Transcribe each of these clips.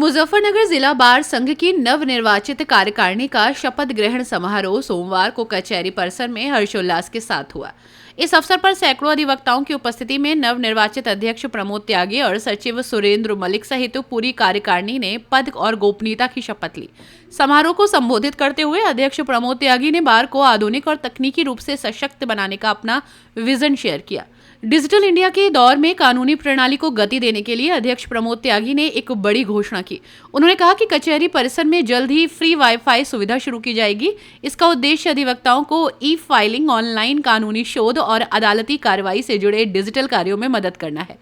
मुजफ्फरनगर जिला बार संघ की नवनिर्वाचित कार्यकारिणी का शपथ ग्रहण समारोह सोमवार को कचहरी परिसर में हर्षोल्लास के साथ हुआ। इस अवसर पर सैकड़ों अधिवक्ताओं की उपस्थिति में नवनिर्वाचित अध्यक्ष प्रमोद त्यागी और सचिव सुरेंद्र मलिक सहित पूरी कार्यकारिणी ने पद और गोपनीयता की शपथ ली। समारोह को संबोधित करते हुए अध्यक्ष प्रमोद त्यागी ने बार को आधुनिक और तकनीकी रूप से सशक्त बनाने का अपना विजन शेयर किया। डिजिटल इंडिया के दौर में कानूनी प्रणाली को गति देने के लिए अध्यक्ष प्रमोद त्यागी ने एक बड़ी घोषणा की। उन्होंने कहा कि कचहरी परिसर में जल्द ही फ्री वाईफाई सुविधा शुरू की जाएगी। इसका उद्देश्य अधिवक्ताओं को ई फाइलिंग, ऑनलाइन कानूनी शोध और अदालती कार्रवाई से जुड़े डिजिटल कार्यों में मदद करना है।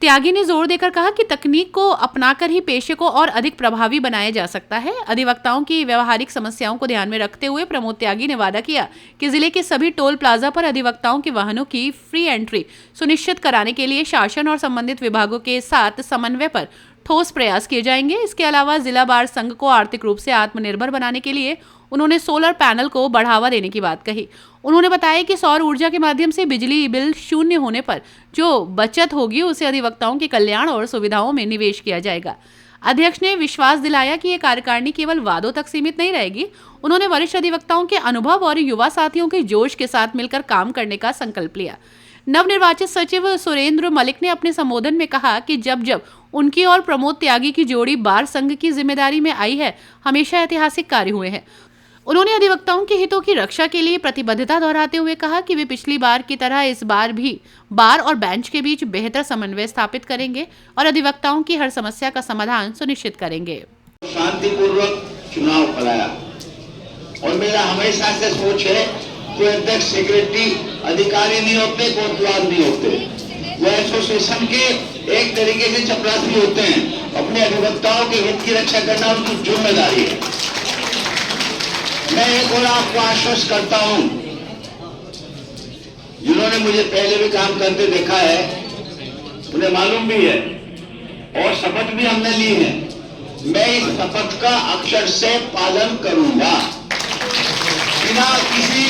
त्यागी ने जोर देकर कहा कि तकनीक को अपनाकर ही पेशे को और अधिक प्रभावी बनाया जा सकता है। अधिवक्ताओं की व्यवहारिक समस्याओं को ध्यान में रखते हुए प्रमोद त्यागी ने वादा किया कि जिले के सभी टोल प्लाजा पर अधिवक्ताओं के वाहनों की फ्री एंट्री सुनिश्चित कराने के लिए शासन और संबंधित विभागों के साथ समन्वय पर ठोस प्रयास किए जाएंगे। इसके अलावा जिला बार संघ को आर्थिक रूप से आत्मनिर्भर बनाने के लिए उन्होंने सोलर पैनल को बढ़ावा देने की बात कही। उन्होंने बताया कि सौर ऊर्जा के माध्यम से बिजली बिल शून्य होने पर जो बचत होगी उसे अधिवक्ताओं के कल्याण और सुविधाओं में निवेश किया जाएगा। अध्यक्ष ने विश्वास दिलाया कि ये कार्यकारिणी केवल वादों तक सीमित नहीं रहेगी। उन्होंने वरिष्ठ अधिवक्ताओं के अनुभव और युवा साथियों के जोश के साथ मिलकर काम करने का संकल्प लिया। नवनिर्वाचित सचिव सुरेंद्र मलिक ने अपने संबोधन में कहा कि जब जब उनकी और प्रमोद त्यागी की जोड़ी बार संघ की जिम्मेदारी में आई है, हमेशा ऐतिहासिक कार्य हुए हैं। उन्होंने अधिवक्ताओं के हितों की रक्षा के लिए प्रतिबद्धता दोहराते हुए कहा कि वे पिछली बार की तरह इस बार भी बार और बेंच के बीच बेहतर समन्वय स्थापित करेंगे और अधिवक्ताओं की हर समस्या का समाधान सुनिश्चित करेंगे। शांतिपूर्वक चुनाव कराया और मेरा हमेशा से सोच है कोई अध्यक्ष सेक्रेटरी अधिकारी नहीं होते, कोतवाल नहीं होते, वो एसोसिएशन के एक तरीके से चपरासी होते हैं। अपने अधिवक्ताओं के हित की रक्षा करना उनकी जिम्मेदारी है। मैं एक और आपको आश्वस्त करता हूं, जिन्होंने मुझे पहले भी काम करते देखा है उन्हें मालूम भी है और शपथ भी हमने ली है। मैं इस शपथ का अक्षर से पालन करूंगा, बिना किसी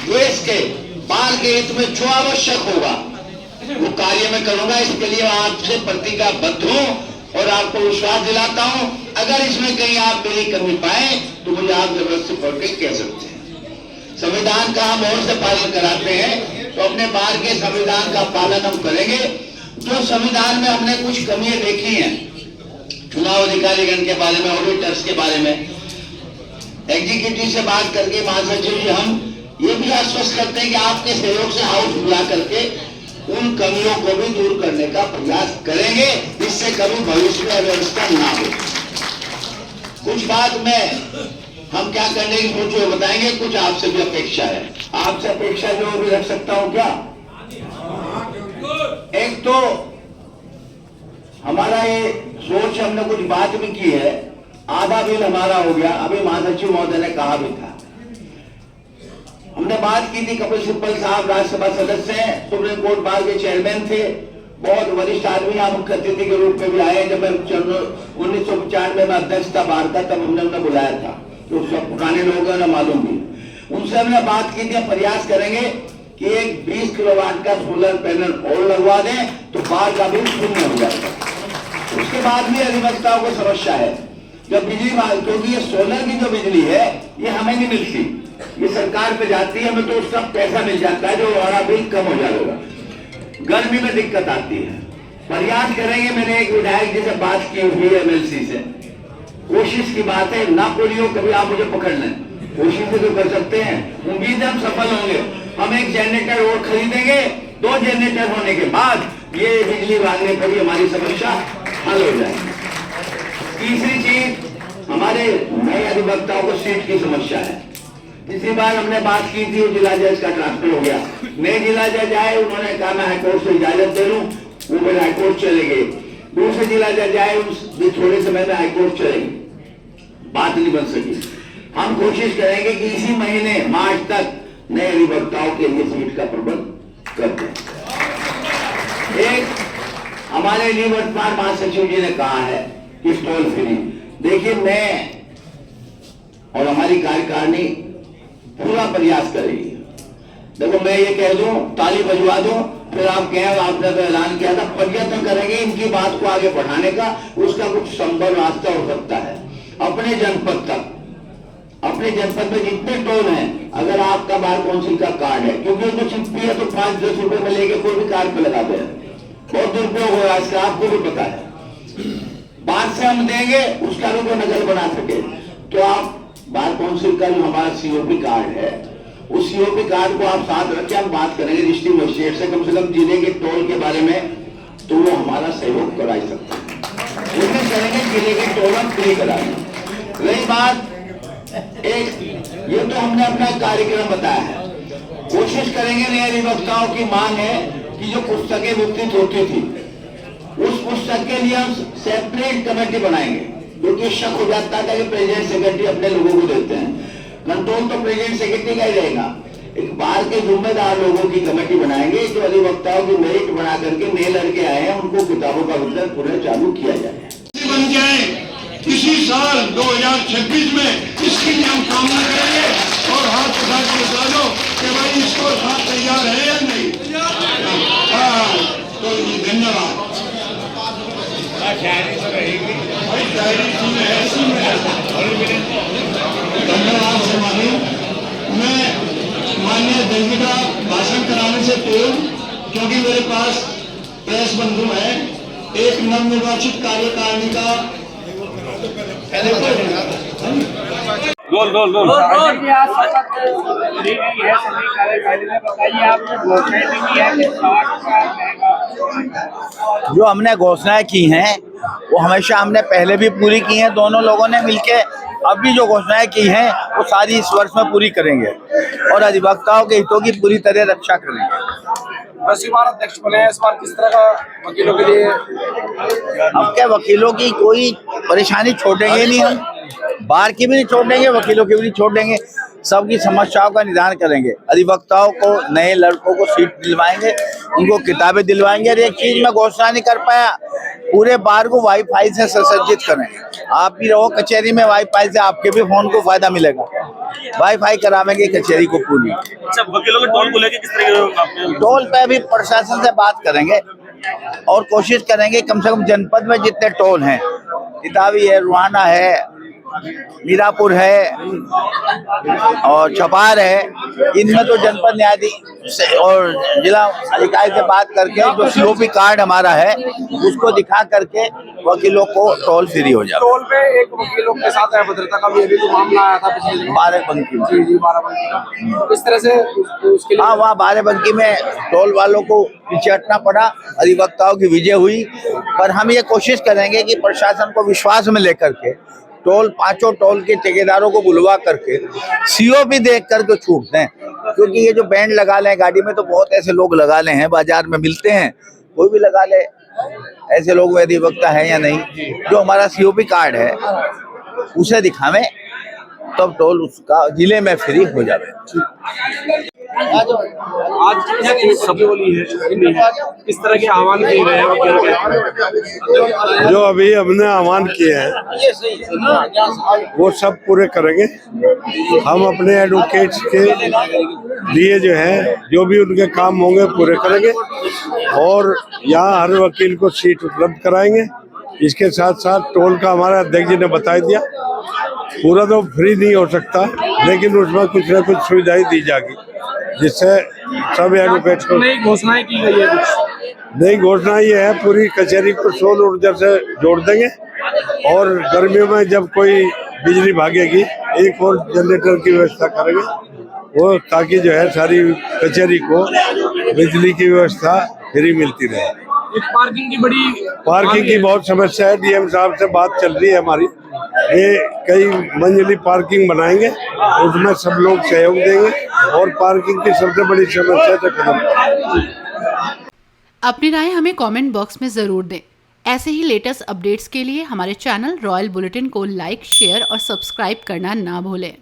द्वेष के। बार के हित में जो आवश्यक होगा वो कार्य में करूंगा। इसके लिए आपसे प्रतिज्ञाबद्ध हूं और आपको विश्वास दिलाता हूं। अगर इसमें कहीं आप मेरी कमी पाए तो मुझे आप जबरदस्ती पढ़ के कह सकते हैं। संविधान का हम और से पालन कराते हैं तो अपने बार के संविधान का पालन हम करेंगे। जो संविधान में हमने कुछ कमियां देखी हैं, चुनाव अधिकारीगण के बारे में, ऑडिटर्स के बारे में, एग्जीक्यूटिव से बात करके महासचिव जी हम ये भी आश्वस्त करते हैं कि आपके सहयोग से हाउस बुला करके उन कमियों को भी दूर करने का प्रयास करेंगे, इससे कभी भविष्य में अव्यवस्था ना हो। कुछ बात में हम क्या करने की सोचो बताएंगे, कुछ आपसे भी अपेक्षा है। आपसे अपेक्षा जो भी रख सकता हूं क्या? एक तो हमारा ये सोच, हमने कुछ बात भी की है, आधा बिल हमारा हो गया। अभी महासचिव महोदय ने कहा भी था, हमने बात की थी। कपिल सिब्बल साहब राज्यसभा सदस्य हैं, सुप्रीम कोर्ट बार के चेयरमैन थे, बहुत वरिष्ठ आदमी, आप मुख्य अतिथि के रूप में भी आए। जब मैं 1995 में अध्यक्ष था बार का, तब हमने उन्हें बुलाया था, तो सब पुराने लोग हैं ना, मालूम भी। उनसे हमने बात की थी, प्रयास करेंगे कि एक 20 किलोवाट का सोलर पैनल और लगवा दें तो बार का बिल शून्य हो जाएगा। उसके बाद भी अधिवक्ताओं को समस्या है, जब बिजली, क्योंकि ये सोलर की जो बिजली है ये हमें नहीं मिलती, ये सरकार पे जाती है, हमें तो उसका पैसा मिल जाता है जो हमारा बिल कम हो जाएगा। गर्मी में दिक्कत आती है। प्रयास करेंगे। मैंने एक विधायक जी से बात की हुई है, एमएलसी से, कोशिश की बात है, ना पूरी हो कभी आप मुझे पकड़ लें, कोशिश तो कर सकते हैं। उम्मीद है हम सफल होंगे। हम एक जनरेटर और खरीदेंगे, 2 जनरेटर होने के बाद ये बिजली भागने पर भी हमारी समस्या हल हो जाएगी। तीसरी चीज, हमारे नए अधिवक्ताओं को सीट की समस्या है। पिछली बार हमने बात की थी, जिला जज का ट्रांसफर हो गया, नए जिला जज आए, उन्होंने कहा मैं हाईकोर्ट से इजाजत दे लूं, वो मेरे हाईकोर्ट चले गए। दूसरे जिला जज आए, थोड़े समय में हाईकोर्ट चले गए, बात नहीं बन सकी। हम कोशिश करेंगे कि इसी महीने मार्च तक नए अधिवक्ताओं के लिए सीट का प्रबंध कर दें। एक हमारे निवर्तमान महासचिव जी ने कहा है कि टोल फ्री, देखिए मैं और हमारी कार्यकारिणी पूरा प्रयास करेगी। देखो मैं ये कह दूं, ताली बजवा दूं, फिर आप कहें आपने तो ऐलान किया था, प्रयत्न करेंगे इनकी बात को आगे बढ़ाने का, उसका कुछ संभव रास्ता हो सकता है। अपने जनपद तक, अपने जनपद में जितने टोल हैं, अगर आपका बार काउंसिल का कार्ड है, क्योंकि जो चिप्पी है तो 5-10 रुपए में लेके कोई भी कार्ड पे लगाते हैं, बहुत दुरुपयोग हो रहा है इसका, आपको भी पता है। बाद से हम देंगे, उसका भी कोई नकल बना सके, तो आप बार काउंसिल का जो हमारा सीओपी कार्ड है, उस सीओपी कार्ड को आप साथ रखें, हम बात करेंगे डिस्ट्रिक्ट मजिस्ट्रेट से, कम जिले के टोल के बारे में, तो वो हमारा सहयोग करा सकते हैं। कोशिश करेंगे जिले के टोल हम फ्री कराएं। रही बात एक, ये तो हमने अपना कार्यक्रम बताया है, कोशिश करेंगे नए अधिवक्ताओं की मांग है कि जो पुस्तकें वितरित होती थी, उस पुस्तक के लिए हम सेपरेट कमेटी बनाएंगे, क्योंकि शक हो जाता था कि प्रेसिडेंट सेक्रेटरी अपने लोगों को देते हैं, कंट्रोल तो प्रेसिडेंट सेक्रेटरी का ही रहेगा। एक बार के जिम्मेदार लोगों की कमेटी बनाएंगे, जो अधिवक्ताओं की मेरिट बना करके नए लड़के आए हैं, उनको किताबों का वितरण पुनः चालू किया जाए। बन जाए इसी साल 2026 में, इसकी भी हम कामना करेंगे और हाथ उठा के बता दो कि भाई इसको साथ तैयार है या नहीं। तो धन्यवाद। धन्यवाद समाधि। मैं माननीय अध्यक्ष का भाषण कराने से पूर्व, क्योंकि मेरे पास प्रेस बंधु है, एक नवनिर्वाचित कार्यकारिणी का जो हमने घोषणाएं की हैं वो हमेशा हमने पहले भी पूरी की हैं, दोनों लोगों ने मिलके। अब भी जो घोषणाएं की हैं वो सारी इस वर्ष में पूरी करेंगे और अधिवक्ताओं के हितों की पूरी तरह रक्षा करेंगे। इस बार अध्यक्ष बने हैं, इस बार किस तरह का वकीलों के लिए? अब क्या वकीलों की कोई परेशानी छोड़ेंगे नहीं, हम बार की भी नहीं छोड़ेंगे, वकीलों की भी नहीं छोड़ेंगे, सबकी समस्याओं का निदान करेंगे। अधिवक्ताओं को, नए लड़कों को सीट दिलवाएंगे, उनको किताबें दिलवाएंगे। और एक चीज मैं घोषणा नहीं कर पाया, पूरे बार को वाईफाई से सुसज्जित करेंगे। आप भी रहो कचहरी में, वाईफाई से आपके भी फोन को फायदा मिलेगा। वाईफाई करावेंगे कचहरी को पूरी। अच्छा, वकीलों के टोल को लेकर किस तरह? टोल पे अभी प्रशासन से बात करेंगे और कोशिश करेंगे कम से कम जनपद में जितने टोल हैं, इटावी है, रुहाना है, मीरापुर है और छपार है, इनमें तो जनपद न्यायाधीश और जिला अधिकारी से बात करके जो सीओपी कार्ड हमारा है उसको दिखा करके वकीलों को टोल फ्री हो जाए। टोल पे एक वकीलों के साथ अभद्रता का भी अभी तो मामला आया था पिछले दिन, बाराबंकी में। जी, बाराबंकी का। इस तरह से उसके लिए हाँ, वहाँ बाराबंकी में टोल वालों को पीछे हटना पड़ा, अधिवक्ताओं की विजय हुई। पर हम ये कोशिश करेंगे कि प्रशासन को विश्वास में लेकर के टोल, पांचों टोल के ठेकेदारों को बुलवा करके सीओपी देख करके छूट दें। क्योंकि ये जो बैंड लगा लें गाड़ी में, तो बहुत ऐसे लोग लगा ले हैं, बाजार में मिलते हैं, कोई भी लगा ले, ऐसे लोग अधिवक्ता है या नहीं। जो हमारा सीओपी कार्ड है उसे दिखावें, तब टोल उसका जिले में फ्री हो जाए। आज सभी होली है, किस तरह के आह्वान किए गए हैं वकीलों के? जो अभी हमने आह्वान किए हैं वो सब पूरे करेंगे। हम अपने एडवोकेट्स के लिए जो है जो भी उनके काम होंगे पूरे करेंगे और यहाँ हर वकील को सीट उपलब्ध कराएंगे। इसके साथ साथ टोल का हमारे अध्यक्ष जी ने बता दिया, पूरा तो फ्री नहीं हो सकता, लेकिन उसमें कुछ न कुछ सुविधाएं दी जाएगी जिससे सब एडवोकेट्स को। नई घोषणाएं की गई है कुछ? नई घोषणा ये है, पूरी कचहरी को सौर ऊर्जा से जोड़ देंगे और गर्मियों में जब कोई बिजली भागेगी एक और जनरेटर की व्यवस्था करेंगे वो, ताकि जो है सारी कचहरी को बिजली की व्यवस्था फ्री मिलती रहे। एक पार्किंग की बहुत समस्या है, डीएम साहब से बात चल रही है हमारी, ये कई मंजिली पार्किंग बनाएंगे, उसमें सब लोग सहयोग देंगे और पार्किंग की सबसे बड़ी समस्या से खत्म करेंगे। अपनी राय हमें कमेंट बॉक्स में जरूर दें। ऐसे ही लेटेस्ट अपडेट्स के लिए हमारे चैनल रॉयल बुलेटिन को लाइक, शेयर और सब्सक्राइब करना ना भूलें।